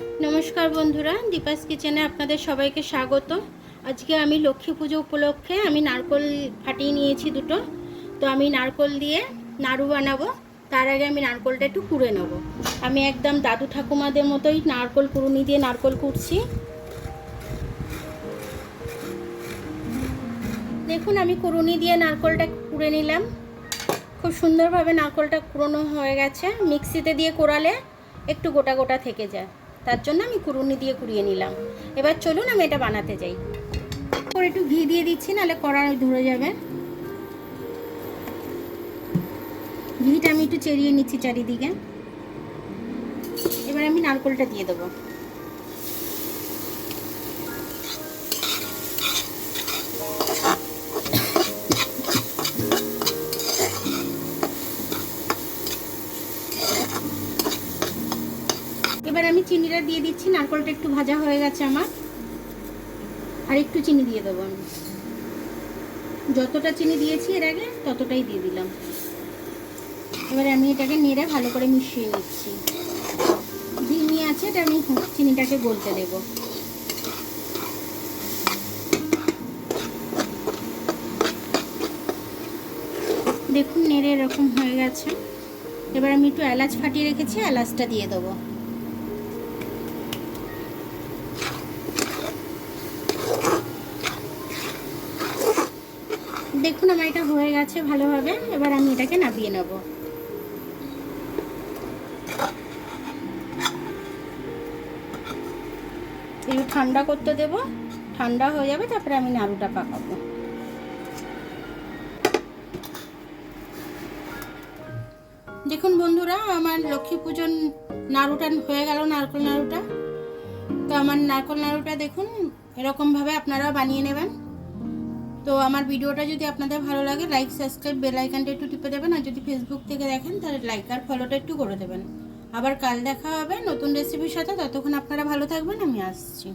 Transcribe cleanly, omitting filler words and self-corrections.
নমস্কার বন্ধুরা, দীপাস কিচেনে আপনাদের সবাইকে স্বাগত। আজকে আমি লক্ষ্মী পুজো উপলক্ষে আমি নারকোল ফাটিয়ে নিয়েছি দুটো। তো আমি নারকোল দিয়ে নাড়ু বানাবো। তার আগে আমি নারকোলটা একটু কুড়ে নেব। আমি একদম দাদু ঠাকুমাদের মতোই নারকোল কুড়ুনি দিয়ে নারকোল কুড়ছি। দেখুন, আমি কুড়ুনি দিয়ে নারকোলটা কুড়ে নিলাম। খুব সুন্দরভাবে নারকোলটা কুড়োনো হয়ে গেছে। মিক্সিতে দিয়ে কোড়ালে একটু গোটা গোটা থেকে যায়, তার জন্য আমি কুড়ুনি দিয়ে কুড়িয়ে নিলাম। এবার চলুন আমি এটা বানাতে যাই। তারপর একটু ঘি দিয়ে দিচ্ছি, নাহলে কড়াই ধরে যাবে। ঘিটা আমি একটু চেরিয়ে নিচ্ছি চারিদিকে। এবার আমি নারকোলটা দিয়ে দেবো। এবার আমি চিনিটা দিয়ে দিচ্ছি। নারকোলটা একটু ভাজা হয়ে গেছে আমার। আর একটু চিনি দিয়ে দেবো আমি। যতটা চিনি দিয়েছি এর আগে ততটাই দিয়ে দিলাম। এবারে আমি এটাকে নেড়ে ভালো করে মিশিয়ে নিচ্ছি। ধিমি আছে, এটা আমি চিনিটাকে গলতে দেবো। দেখুন, নেড়ে এরকম হয়ে গেছে। এবার আমি একটু এলাচ ফাটিয়ে রেখেছি, এলাচটা দিয়ে দেবো। দেখুন, আমার এটা হয়ে গেছে ভালোভাবে। এবার আমি এটাকে নামিয়ে নেব। একটু ঠান্ডা করতে দেব। ঠান্ডা হয়ে যাবে, তারপরে আমি নাড়ুটা পাকাবো। দেখুন বন্ধুরা, আমার লক্ষ্মী পুজোর নাড়ুটা হয়ে গেল, নারকোল নাড়ুটা। তো আমার নারকোল নাড়ুটা দেখুন, এরকমভাবে আপনারাও বানিয়ে নেবেন। তো আমার ভিডিওটা যদি আপনাদের ভালো লাগে, লাইক, সাবস্ক্রাইব, বেল আইকনটা একটু টিপে দেবেন। আর যদি ফেসবুক থেকে দেখেন তাহলে লাইক আর ফলোটা একটু করে দেবেন। আবার কাল দেখা হবে নতুন রেসিপির সাথে। ততক্ষণ আপনারা ভালো থাকবেন, আমি আসছি।